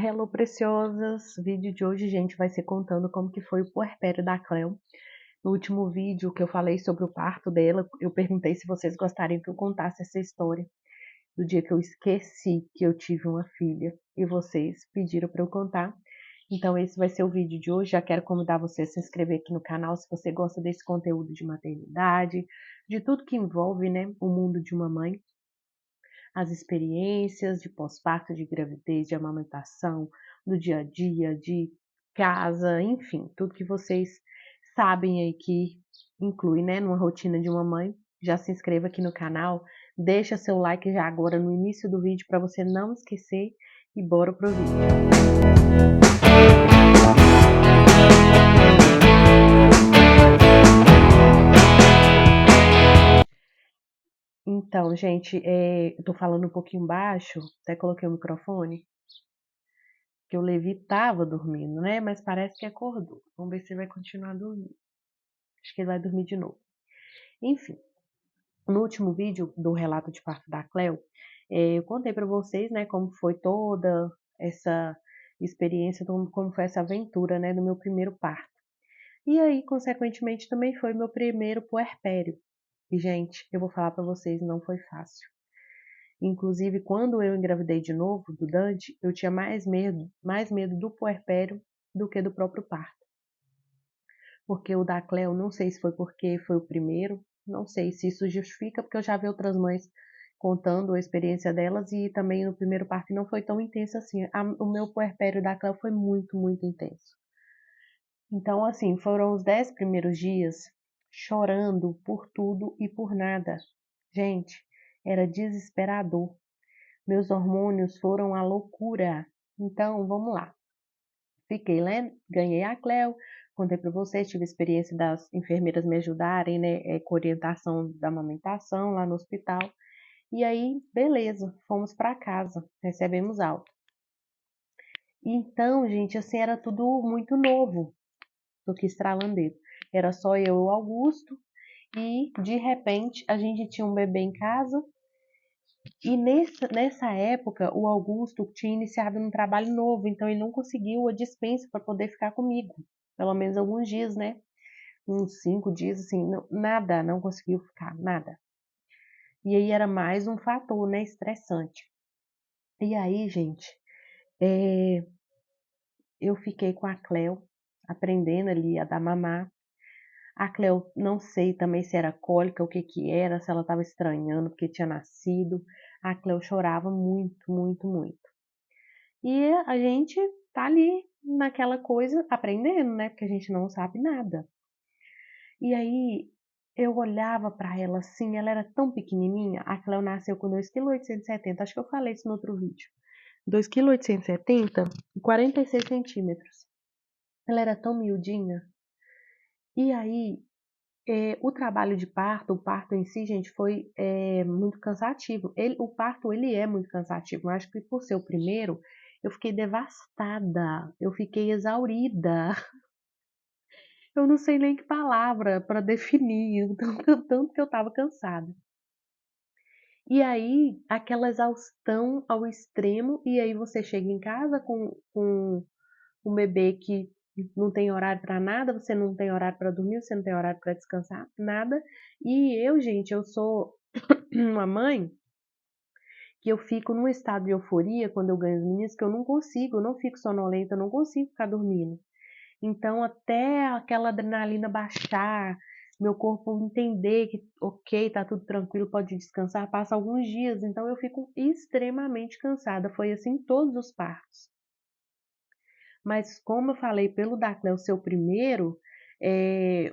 Hello, preciosas! O vídeo de hoje, gente, vai ser contando como que foi o puerpério da Cleo. No último vídeo que eu falei sobre o parto dela, eu perguntei se vocês gostariam que eu contasse essa história do dia que eu esqueci que eu tive uma filha e vocês pediram para eu contar. Então esse vai ser o vídeo de hoje. Já quero convidar você a se inscrever aqui no canal se você gosta desse conteúdo de maternidade, de tudo que envolve, né, o mundo de uma mãe, as experiências de pós-parto, de gravidez, de amamentação, do dia a dia, de casa, enfim, tudo que vocês sabem aí que inclui, né, numa rotina de uma mãe. Já se inscreva aqui no canal, deixa seu like já agora no início do vídeo para você não esquecer e bora pro vídeo. Então, gente, eu tô falando um pouquinho baixo, até coloquei o microfone, que o Levi tava dormindo, né? Mas parece que acordou. Vamos ver se ele vai continuar dormindo. Acho que ele vai dormir de novo. Enfim, no último vídeo do relato de parto da Cleo, eu contei para vocês, né, como foi toda essa experiência, como foi essa aventura, né, do meu primeiro parto. E aí, consequentemente, também foi meu primeiro puerpério. E, gente, eu vou falar para vocês, não foi fácil. Inclusive, quando eu engravidei de novo do Dante, eu tinha mais medo do puerpério do que do próprio parto. Porque o da Cleo, não sei se foi porque foi o primeiro, não sei se isso justifica, porque eu já vi outras mães contando a experiência delas e também no primeiro parto não foi tão intenso assim. O meu puerpério da Cleo foi muito, muito intenso. Então, assim, foram os 10 primeiros dias chorando por tudo e por nada. Gente, era desesperador. Meus hormônios foram a loucura. Então, vamos lá. Fiquei, né? Ganhei a Cleo, contei para vocês, tive a experiência das enfermeiras me ajudarem, né? Com orientação da amamentação lá no hospital. E aí, beleza, fomos para casa, recebemos alta. Então, gente, assim, era tudo muito novo do que estralandeiro. Era só eu e o Augusto, e de repente a gente tinha um bebê em casa. E nessa época, o Augusto tinha iniciado um trabalho novo, então ele não conseguiu a dispensa para poder ficar comigo. Pelo menos alguns dias, né? Uns 5 dias, assim, nada, não conseguiu ficar, nada. E aí era mais um fator, né, estressante. E aí, gente, é, eu fiquei com a Cleo, aprendendo ali a dar mamar. A Cleo, não sei também se era cólica, o que que era, se ela estava estranhando porque tinha nascido. A Cleo chorava muito, muito, muito. E a gente tá ali naquela coisa aprendendo, né? Porque a gente não sabe nada. E aí eu olhava para ela assim, ela era tão pequenininha. A Cleo nasceu com 2,870 kg, acho que eu falei isso no outro vídeo. 2,870 kg e 46 centímetros. Ela era tão miudinha. E aí, o trabalho de parto, o parto em si, gente, foi muito cansativo. O parto, ele é muito cansativo. Eu acho que por ser o primeiro, eu fiquei devastada, eu fiquei exaurida. Eu não sei nem que palavra para definir, o tanto que eu estava cansada. E aí, aquela exaustão ao extremo, e aí você chega em casa com um bebê que não tem horário para nada, você não tem horário para dormir, você não tem horário para descansar, nada. E eu, gente, eu sou uma mãe que eu fico num estado de euforia quando eu ganho os meninos, que eu não consigo, eu não fico sonolenta, eu não consigo ficar dormindo. Então, até aquela adrenalina baixar, meu corpo entender que, ok, tá tudo tranquilo, pode descansar, passa alguns dias, então eu fico extremamente cansada. Foi assim em todos os partos. Mas como eu falei, pelo da Cleo ser o primeiro,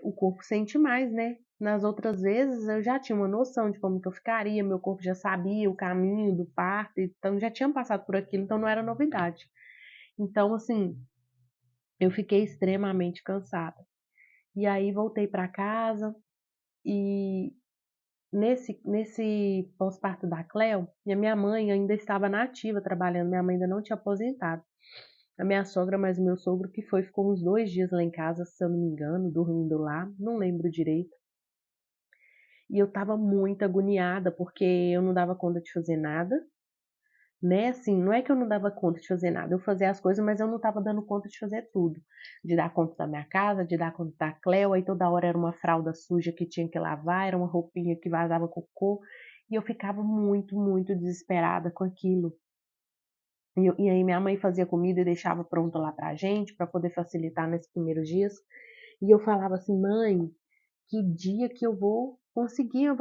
o corpo sente mais, né? Nas outras vezes eu já tinha uma noção de como que eu ficaria, meu corpo já sabia o caminho do parto, então já tinha passado por aquilo, então não era novidade. Então, assim, eu fiquei extremamente cansada. E aí voltei para casa e nesse pós-parto da Cleo, e a minha mãe ainda estava na ativa trabalhando, minha mãe ainda não tinha aposentado. A minha sogra, mas o meu sogro que foi, ficou uns 2 dias lá em casa, se eu não me engano, dormindo lá, não lembro direito. E eu tava muito agoniada, porque eu não dava conta de fazer nada. né? Assim, não é que eu não dava conta de fazer nada, eu fazia as coisas, mas eu não estava dando conta de fazer tudo. De dar conta da minha casa, de dar conta da Cleo, aí toda hora era uma fralda suja que tinha que lavar, era uma roupinha que vazava cocô, e eu ficava muito, muito desesperada com aquilo. E aí minha mãe fazia comida e deixava pronta lá pra gente, para poder facilitar nesses primeiros dias. E eu falava assim, mãe, que dia que eu vou conseguir?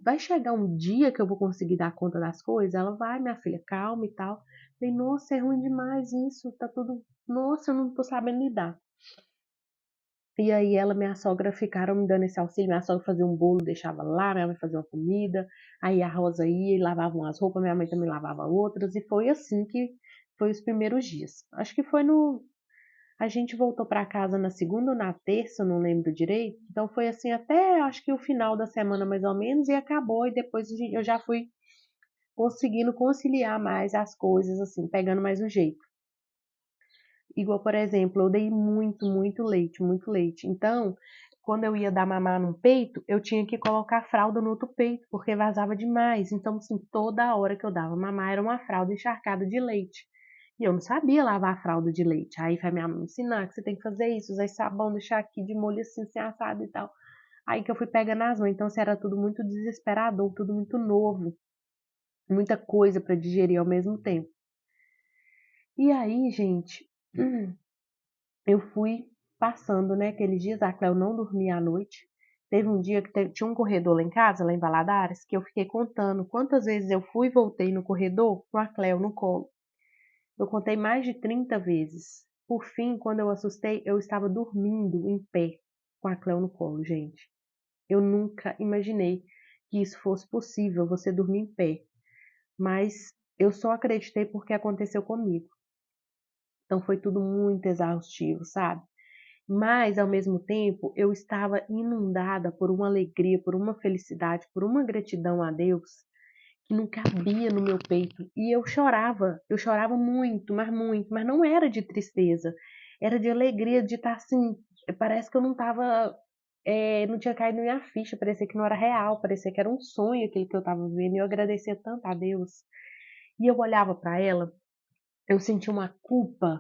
Vai chegar um dia que eu vou conseguir dar conta das coisas? Ela vai, minha filha, calma e tal. Falei, nossa, é ruim demais isso, tá tudo. Nossa, eu não tô sabendo lidar. E aí ela e minha sogra ficaram me dando esse auxílio. Minha sogra fazia um bolo, deixava lá, minha mãe fazia uma comida. Aí a Rosa ia e lavava umas roupas, minha mãe também lavava outras. E foi assim que foi os primeiros dias. Acho que foi no. A gente voltou para casa na segunda ou na terça, eu não lembro direito. Então foi assim até acho que o final da semana mais ou menos e acabou. E depois eu já fui conseguindo conciliar mais as coisas, assim, pegando mais o jeito. Igual, por exemplo, eu dei muito, muito leite, muito leite. Então, quando eu ia dar mamar no peito, eu tinha que colocar a fralda no outro peito, porque vazava demais. Então, assim, toda hora que eu dava mamar era uma fralda encharcada de leite. E eu não sabia lavar a fralda de leite. Aí foi minha mãe me ensinar que você tem que fazer isso, usar esse sabão, deixar aqui de molho assim, assim, assado e tal. Aí que eu fui pegando as mãos. Então, assim, era tudo muito desesperador, tudo muito novo. Muita coisa para digerir ao mesmo tempo. E aí, gente, eu fui passando, né, aqueles dias, a Cléo não dormia à noite. Teve um dia que tinha um corredor lá em casa, lá em Valadares, que eu fiquei contando quantas vezes eu fui e voltei no corredor com a Cléo no colo. Eu contei mais de 30 vezes. Por fim, quando eu assustei, eu estava dormindo em pé com a Cléo no colo, gente. Eu nunca imaginei que isso fosse possível, você dormir em pé. Mas eu só acreditei porque aconteceu comigo. Então foi tudo muito exaustivo, sabe? Mas, ao mesmo tempo, eu estava inundada por uma alegria, por uma felicidade, por uma gratidão a Deus que não cabia no meu peito. E eu chorava muito, mas não era de tristeza, era de alegria de estar assim. Parece que eu não estava, não tinha caído minha ficha, parecia que não era real, parecia que era um sonho aquilo que eu estava vivendo. E eu agradecia tanto a Deus. E eu olhava para ela, eu sentia uma culpa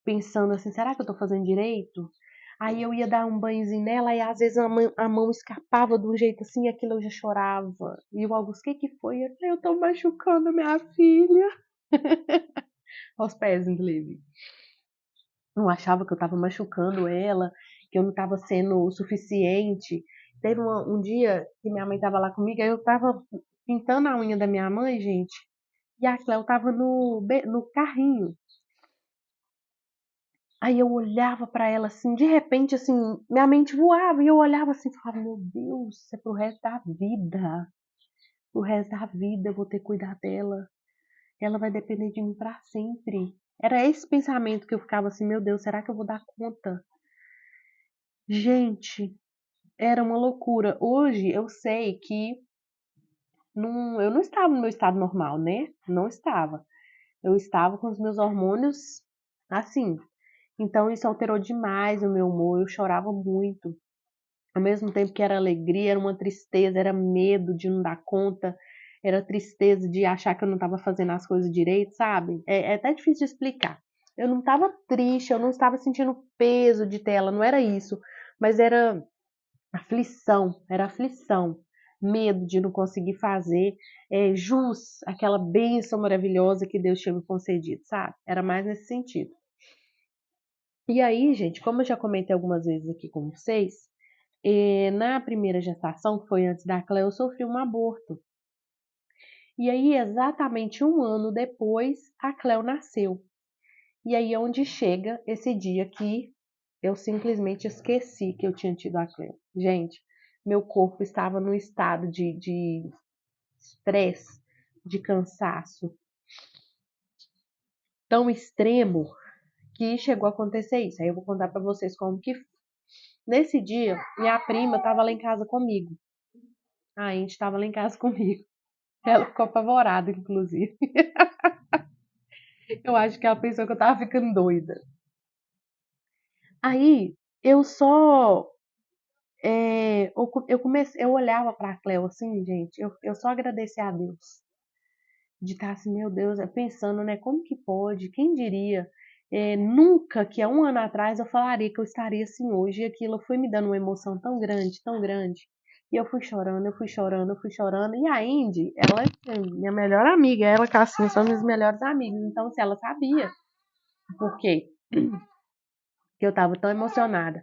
pensando assim, será que eu tô fazendo direito? Aí eu ia dar um banhozinho nela e às vezes a mão escapava de um jeito assim, e aquilo eu já chorava. E o Augusto, o que que foi? Eu tô machucando minha filha. Aos pés, inclusive. Não achava que eu tava machucando ela, que eu não tava sendo o suficiente. Teve um dia que minha mãe tava lá comigo, aí eu tava pintando a unha da minha mãe, gente, e a Cléo tava no carrinho. Aí eu olhava pra ela assim, de repente, assim, minha mente voava e eu olhava assim, e falava, meu Deus, isso é pro resto da vida. Pro resto da vida eu vou ter que cuidar dela. Ela vai depender de mim pra sempre. Era esse pensamento que eu ficava assim, meu Deus, será que eu vou dar conta? Gente, era uma loucura. Hoje eu sei que eu não estava no meu estado normal, né? Não estava. Eu estava com os meus hormônios assim. Então isso alterou demais o meu humor. Eu chorava muito. Ao mesmo tempo que era alegria, era uma tristeza, era medo de não dar conta, era tristeza de achar que eu não estava fazendo as coisas direito, sabe? É até difícil de explicar. Eu não estava triste, eu não estava sentindo peso de tela, não era isso, mas era aflição, medo de não conseguir fazer jus àquela bênção maravilhosa que Deus tinha me concedido, sabe? Era mais nesse sentido. E aí, gente, como eu já comentei algumas vezes aqui com vocês, na primeira gestação, que foi antes da Cleo, eu sofri um aborto. E aí, exatamente um ano depois, a Cleo nasceu. E aí é onde chega esse dia que eu simplesmente esqueci que eu tinha tido a Cleo. Gente, meu corpo estava num estado de estresse, de cansaço tão extremo que chegou a acontecer isso. Aí eu vou contar pra vocês como que foi. Nesse dia, minha prima estava lá em casa comigo. A gente estava lá em casa comigo. Ela ficou apavorada, inclusive. Eu acho que ela pensou que eu tava ficando doida. Aí, eu só. Eu comecei, eu olhava pra Cleo assim, gente, eu só agradeci a Deus. de estar assim, meu Deus, pensando, né, como que pode, quem diria, nunca que há um ano atrás eu falaria que eu estaria assim hoje, e aquilo foi me dando uma emoção tão grande, e eu fui chorando, eu fui chorando, eu fui chorando, e a Indy, ela é minha melhor amiga, ela e a Cassinha são minhas melhores amigas, então, se ela sabia por quê que eu tava tão emocionada,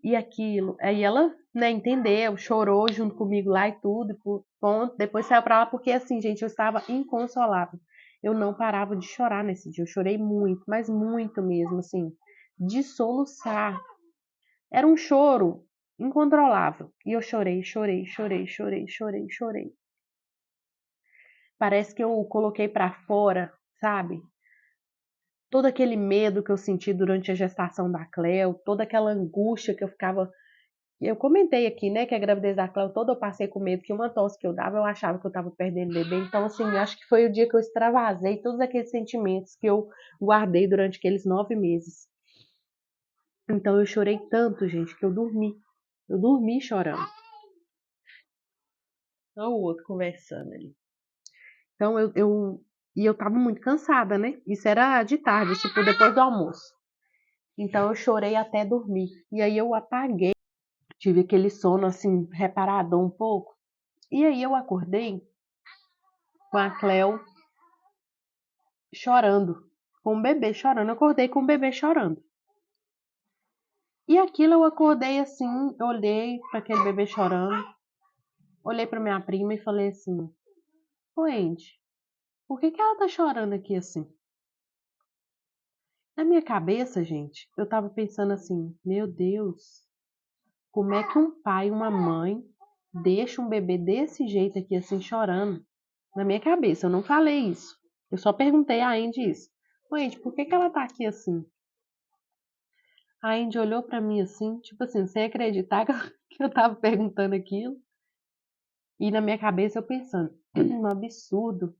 e aquilo. Aí ela, né, entendeu, chorou junto comigo lá e tudo, ponto. Depois saiu pra lá porque, assim, gente, eu estava inconsolável. Eu não parava de chorar nesse dia. Eu chorei muito, mas muito mesmo, assim, de soluçar. Era um choro incontrolável. E eu chorei, chorei, chorei, chorei, chorei, chorei. Parece que eu coloquei pra fora, sabe? Todo aquele medo que eu senti durante a gestação da Cleo, toda aquela angústia que eu ficava. Eu comentei aqui, né, que a gravidez da Cléo toda eu passei com medo que uma tosse que eu dava, eu achava que eu tava perdendo o bebê. Então, assim, acho que foi o dia que eu extravasei todos aqueles sentimentos que eu guardei durante aqueles 9 meses. Então, eu chorei tanto, gente, que eu dormi. Eu dormi chorando. Olha o outro conversando ali. Então, e eu tava muito cansada, né? Isso era de tarde, tipo, depois do almoço. Então, eu chorei até dormir. E aí, eu apaguei. Tive aquele sono, assim, reparador um pouco. E aí, eu acordei com a Cleo chorando, com o bebê chorando. Eu acordei com o bebê chorando. E aquilo eu acordei assim, olhei para aquele bebê chorando, olhei para minha prima e falei assim: "Ô, Andy, por que que ela tá chorando aqui assim?" Na minha cabeça, gente, eu tava pensando assim: "Meu Deus, como é que um pai e uma mãe deixa um bebê desse jeito aqui assim chorando?" Na minha cabeça, eu não falei isso. Eu só perguntei a Andy isso. "Ô, Andy, por que que ela tá aqui assim?" A Indy olhou pra mim assim, tipo assim, sem acreditar que eu, que eu tava perguntando aquilo. E na minha cabeça eu pensando, um absurdo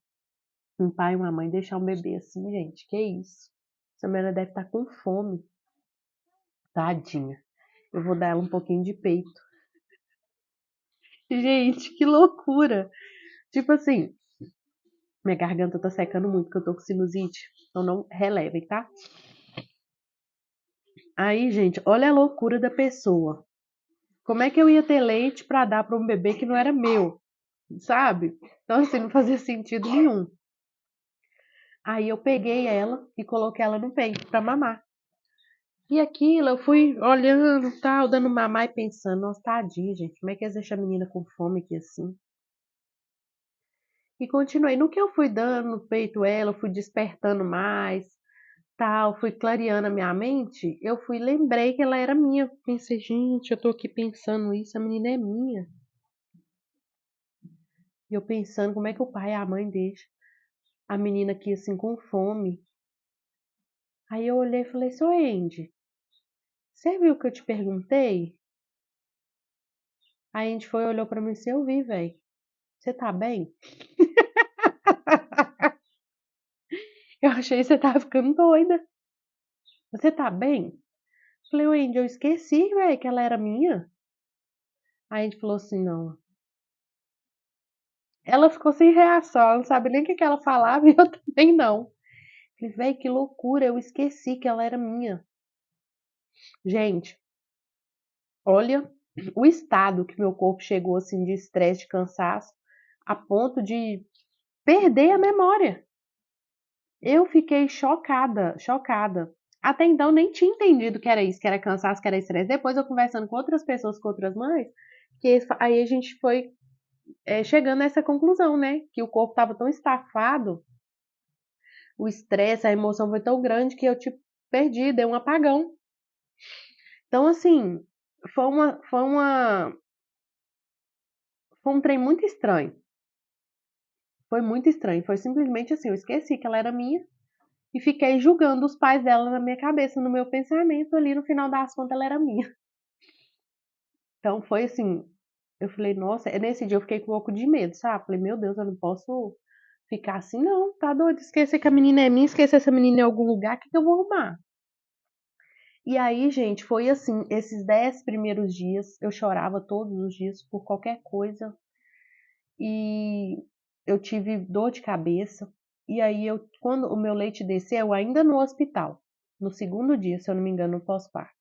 um pai e uma mãe deixar um bebê assim, gente, que isso? Essa mulher deve estar com fome. Tadinha. Eu vou dar ela um pouquinho de peito. Gente, que loucura. Tipo assim, minha garganta tá secando muito, porque eu tô com sinusite. Então não relevem, tá? Aí, gente, olha a loucura da pessoa. Como é que eu ia ter leite pra dar pra um bebê que não era meu? Sabe? Então, assim, não fazia sentido nenhum. Aí eu peguei ela e coloquei ela no peito pra mamar. E aquilo, eu fui olhando, tal, dando mamar e pensando, nossa, tadinha, gente, como é que eles deixam a menina com fome aqui assim? E continuei. No que eu fui dando no peito ela, eu fui despertando mais, tal, fui clareando a minha mente, eu fui, lembrei que ela era minha. Pensei, gente, eu tô aqui pensando isso, a menina é minha. E eu pensando, como é que o pai e a mãe deixam a menina aqui assim com fome? Aí eu olhei e falei, seu Andy, você viu o que eu te perguntei? Aí a gente foi, olhou pra mim assim, eu vi, velho. Você tá bem? Eu achei que você tava ficando doida. Você tá bem? Falei, ô Andy, eu esqueci, velho, que ela era minha. Aí a gente falou assim, não. Ela ficou sem reação, ela não sabe nem o que que ela falava e eu também não. Falei, velho, que loucura, eu esqueci que ela era minha. Gente, olha o estado que meu corpo chegou assim de estresse, de cansaço, a ponto de perder a memória. Eu fiquei chocada, chocada. Até então nem tinha entendido que era isso, que era cansaço, que era estresse. Depois eu conversando com outras pessoas, com outras mães, aí a gente foi chegando nessa conclusão, né? Que o corpo estava tão estafado, o estresse, a emoção foi tão grande que eu tipo perdi, dei um apagão. Então assim, foi uma, foi uma, foi um trem muito estranho. Foi muito estranho. Foi simplesmente assim, eu esqueci que ela era minha. E fiquei julgando os pais dela na minha cabeça, no meu pensamento, ali no final das contas ela era minha. Então foi assim, eu falei, nossa, nesse dia eu fiquei com um pouco de medo, sabe? Falei, meu Deus, eu não posso ficar assim, não, tá doido? Esquecer que a menina é minha, esquecer essa menina em algum lugar, o que, que eu vou arrumar? E aí, gente, foi assim, esses 10 primeiros dias, eu chorava todos os dias por qualquer coisa. E eu tive dor de cabeça. E aí, quando o meu leite desceu, ainda no hospital, no segundo dia, se eu não me engano, no pós-parto.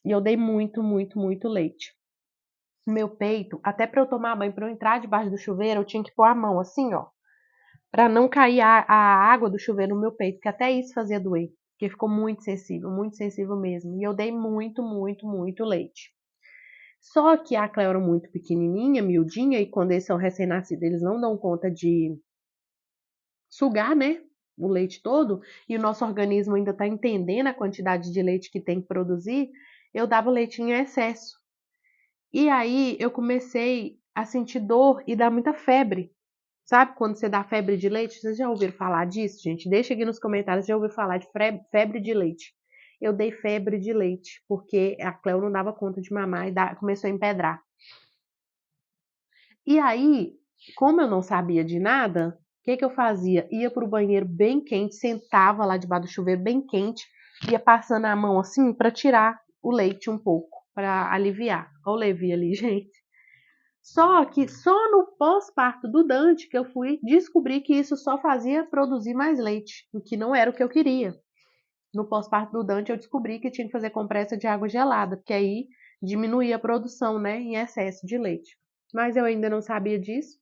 E eu dei muito, muito, muito leite. Meu peito, até para eu tomar banho, para eu entrar debaixo do chuveiro, eu tinha que pôr a mão assim, ó, para não cair a água do chuveiro no meu peito, porque até isso fazia doer, porque ficou muito sensível mesmo. E eu dei muito, muito, muito leite. Só que a Cleo era muito pequenininha, miudinha, e quando eles são recém-nascidos, eles não dão conta de sugar, né, o leite todo, e o nosso organismo ainda está entendendo a quantidade de leite que tem que produzir, eu dava leite em excesso. E aí eu comecei a sentir dor e dar muita febre. Sabe quando você dá febre de leite? Vocês já ouviram falar disso, gente? Deixa aqui nos comentários se já ouviu falar de febre de leite. Eu dei febre de leite, porque a Cleo não dava conta de mamar e começou a empedrar. E aí, como eu não sabia de nada, o que eu fazia? Ia pro banheiro bem quente, sentava lá debaixo do chuveiro bem quente, ia passando a mão assim para tirar o leite um pouco, para aliviar. Olha o Levi ali, gente. Só que só no pós-parto do Dante que eu fui descobrir que isso só fazia produzir mais leite, o que não era o que eu queria. No pós-parto do Dante eu descobri que tinha que fazer compressa de água gelada, porque aí diminuía a produção, né, em excesso de leite. Mas eu ainda não sabia disso.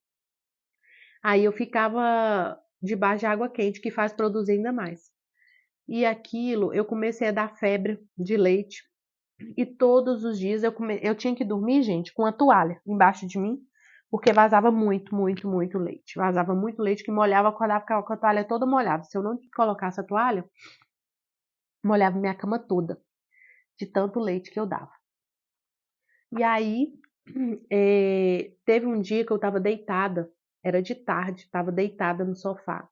Aí eu ficava debaixo de água quente, que faz produzir ainda mais. E aquilo, eu comecei a dar febre de leite. E todos os dias eu tinha que dormir, gente, com a toalha embaixo de mim, porque vazava muito, muito, muito leite. Vazava muito leite que molhava, acordava com a toalha toda molhada. Se eu não colocasse a toalha, molhava minha cama toda, de tanto leite que eu dava. E aí, teve um dia que eu estava deitada, era de tarde, estava deitada no sofá.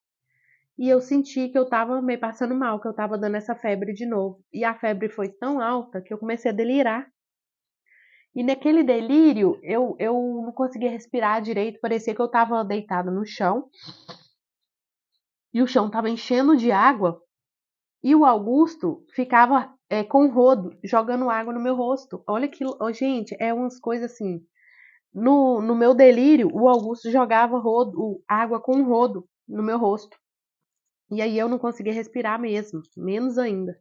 E eu senti que eu estava meio passando mal, que eu estava dando essa febre de novo. E a febre foi tão alta que eu comecei a delirar. E naquele delírio, eu não conseguia respirar direito, parecia que eu estava deitada no chão. E o chão estava enchendo de água. E o Augusto ficava com o rodo, jogando água no meu rosto. Olha que, oh, gente, é umas coisas assim. No meu delírio, o Augusto jogava água com o rodo no meu rosto. E aí eu não conseguia respirar mesmo, menos ainda.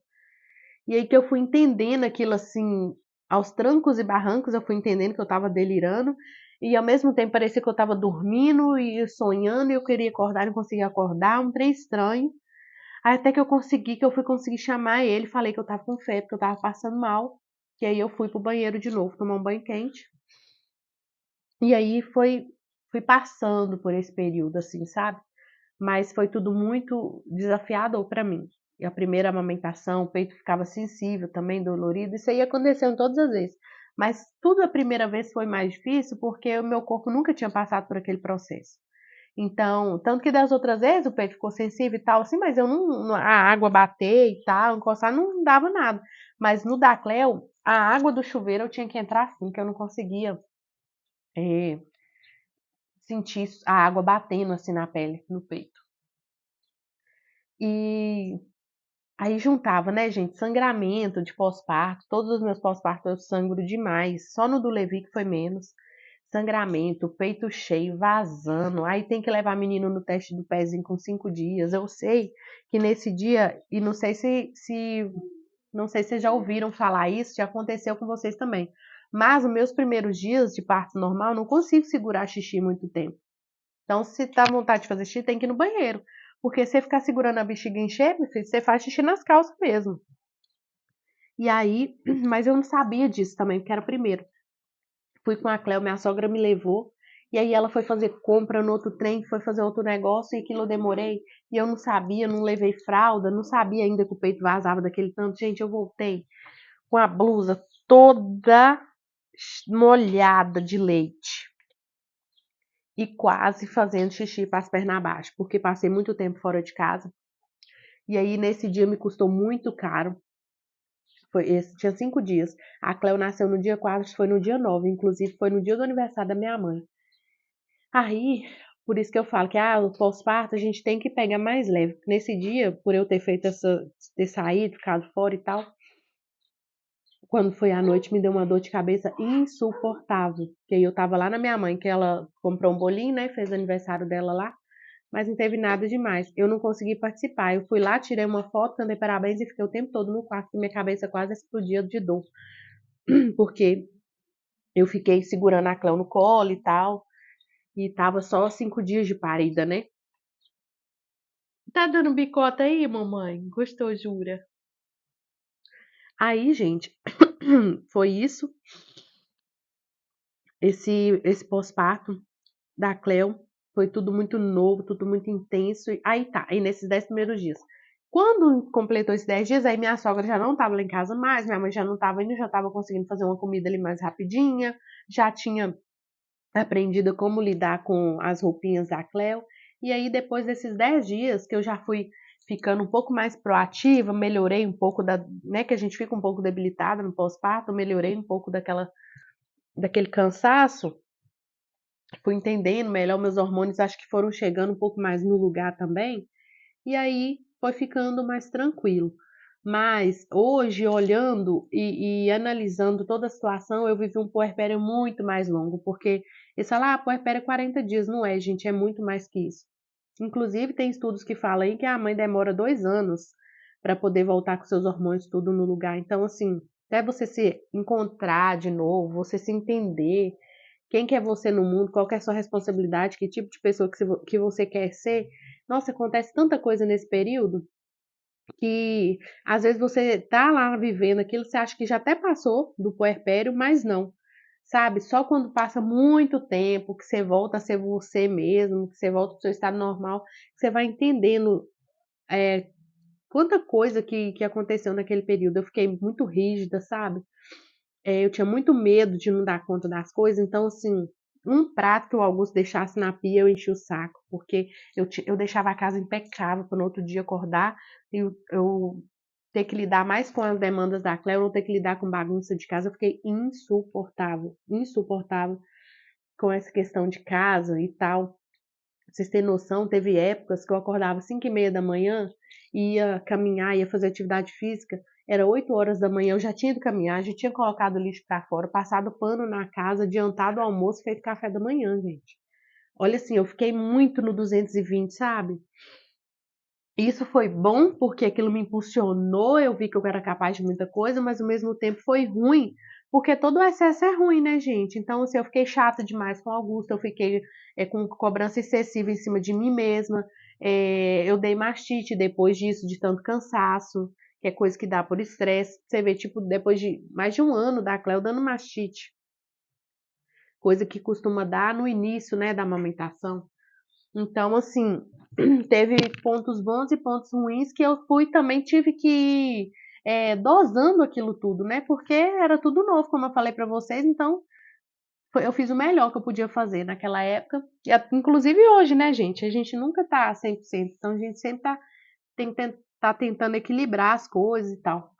E aí que eu fui entendendo aquilo assim, aos trancos e barrancos, eu fui entendendo que eu estava delirando. E ao mesmo tempo parecia que eu estava dormindo e sonhando, e eu queria acordar e não conseguia acordar, um trem estranho. Aí até que eu consegui, que eu fui conseguir chamar ele, falei que eu estava com febre, que eu estava passando mal. E aí eu fui pro banheiro de novo, tomar um banho quente. E aí fui passando por esse período, assim, sabe? Mas foi tudo muito desafiador para mim. E a primeira amamentação, o peito ficava sensível, também dolorido. Isso aí aconteceu todas as vezes. Mas tudo a primeira vez foi mais difícil porque o meu corpo nunca tinha passado por aquele processo. Então, tanto que das outras vezes o peito ficou sensível e tal, assim, mas eu a água bater e tal, encostar, não dava nada. Mas no da Cleo, a água do chuveiro eu tinha que entrar assim, que eu não conseguia é, sentir a água batendo assim na pele, no peito. E aí juntava, né, gente, sangramento de pós-parto, todos os meus pós-partos eu sangro demais, só no do Levi que foi menos. Sangramento, peito cheio, vazando. Aí tem que levar menino no teste do pezinho com 5 dias. Eu sei que nesse dia, e não sei não sei se vocês já ouviram falar isso, já aconteceu com vocês também. Mas os meus primeiros dias de parto normal, eu não consigo segurar xixi muito tempo. Então, se tá vontade de fazer xixi, tem que ir no banheiro. Porque se você ficar segurando a bexiga encher, meu filho, você faz xixi nas calças mesmo. E aí, mas eu não sabia disso também, porque era o primeiro. Fui com a Cleo, minha sogra me levou. E aí ela foi fazer compra no outro trem, foi fazer outro negócio, e aquilo eu demorei. E eu não sabia, não levei fralda, não sabia ainda que o peito vazava daquele tanto. Gente, eu voltei com a blusa toda molhada de leite. E quase fazendo xixi para as pernas abaixo, porque passei muito tempo fora de casa. E aí, nesse dia, me custou muito caro. Tinha 5 dias. A Cleo nasceu no dia 4, foi no dia 9. Inclusive, foi no dia do aniversário da minha mãe. Aí, por isso que eu falo que o pós-parto a gente tem que pegar mais leve. Nesse dia, por eu ter feito ter saído, ficado fora e tal, quando foi à noite, me deu uma dor de cabeça insuportável. Porque aí eu tava lá na minha mãe, que ela comprou um bolinho, né? Fez aniversário dela lá. Mas não teve nada demais. Eu não consegui participar. Eu fui lá, tirei uma foto, cantei parabéns e fiquei o tempo todo no quarto, e minha cabeça quase explodia de dor. Porque eu fiquei segurando a Cleo no colo e tal. E tava só 5 dias de parida, né? Tá dando bicota aí, mamãe? Gostou, jura? Aí, gente, foi isso. Esse pós-parto da Cleo foi tudo muito novo, tudo muito intenso. E aí tá, aí nesses 10 primeiros dias. Quando completou esses 10 dias, aí minha sogra já não estava lá em casa mais, minha mãe já não estava indo, já estava conseguindo fazer uma comida ali mais rapidinha, já tinha aprendido como lidar com as roupinhas da Cleo. E aí, depois desses 10 dias, que eu já fui ficando um pouco mais proativa, melhorei um pouco né, que a gente fica um pouco debilitada no pós-parto, melhorei um pouco daquele cansaço, fui entendendo melhor meus hormônios, acho que foram chegando um pouco mais no lugar também, e aí foi ficando mais tranquilo. Mas hoje, olhando e analisando toda a situação, eu vivi um puerpério muito mais longo, porque eles falam, puerpério é 40 dias, não é, gente, é muito mais que isso. Inclusive, tem estudos que falam aí que a mãe demora 2 anos para poder voltar com seus hormônios tudo no lugar. Então, assim, até você se encontrar de novo, você se entender, quem que é você no mundo, qual que é a sua responsabilidade, que tipo de pessoa que você quer ser. Nossa, acontece tanta coisa nesse período que às vezes você tá lá vivendo aquilo, você acha que já até passou do puerpério, mas não. Sabe? Só quando passa muito tempo, que você volta a ser você mesmo, que você volta ao seu estado normal, que você vai entendendo quanta coisa que aconteceu naquele período. Eu fiquei muito rígida, sabe? Eu tinha muito medo de não dar conta das coisas, então, assim, um prato que o Augusto deixasse na pia, eu enchi o saco, porque eu deixava a casa impecável para no outro dia acordar e eu ter que lidar mais com as demandas da Cléo, não ter que lidar com bagunça de casa, eu fiquei insuportável, insuportável com essa questão de casa e tal. Pra vocês terem noção, teve épocas que eu acordava às 5h30 da manhã, ia caminhar, ia fazer atividade física, era 8 horas da manhã, eu já tinha ido caminhar, já tinha colocado o lixo para fora, passado pano na casa, adiantado o almoço, feito café da manhã, gente. Olha assim, eu fiquei muito no 220, sabe? Isso foi bom porque aquilo me impulsionou, eu vi que eu era capaz de muita coisa, mas ao mesmo tempo foi ruim, porque todo o excesso é ruim, né, gente? Então, assim, eu fiquei chata demais com o Augusto, eu fiquei com cobrança excessiva em cima de mim mesma, eu dei mastite depois disso, de tanto cansaço, que é coisa que dá por estresse. Você vê, tipo, depois de mais de um ano da Cleo dando mastite, coisa que costuma dar no início, né, da amamentação. Então, assim, teve pontos bons e pontos ruins que eu fui também tive que ir dosando aquilo tudo, né? Porque era tudo novo, como eu falei pra vocês, então eu fiz o melhor que eu podia fazer naquela época. Inclusive hoje, né, gente? A gente nunca tá 100%, então a gente sempre tá tentando equilibrar as coisas e tal.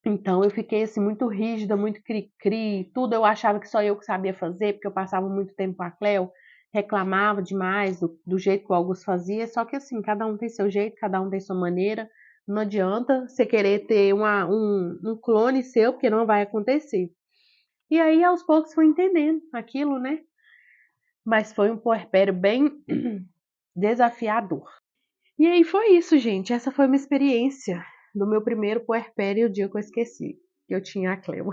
Então eu fiquei assim muito rígida, muito cri-cri, tudo eu achava que só eu que sabia fazer, porque eu passava muito tempo com a Cleo, reclamava demais do jeito que o Augusto fazia, só que assim, cada um tem seu jeito, cada um tem sua maneira, não adianta você querer ter um clone seu, porque não vai acontecer. E aí aos poucos fui entendendo aquilo, né? Mas foi um puerpério bem desafiador. E aí foi isso, gente, essa foi uma experiência do meu primeiro puerpério, o dia que eu esqueci que eu tinha a Cleo.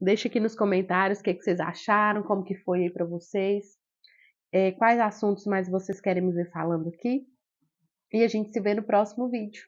Deixa aqui nos comentários o que vocês acharam, como que foi aí para vocês, quais assuntos mais vocês querem me ver falando aqui. E a gente se vê no próximo vídeo.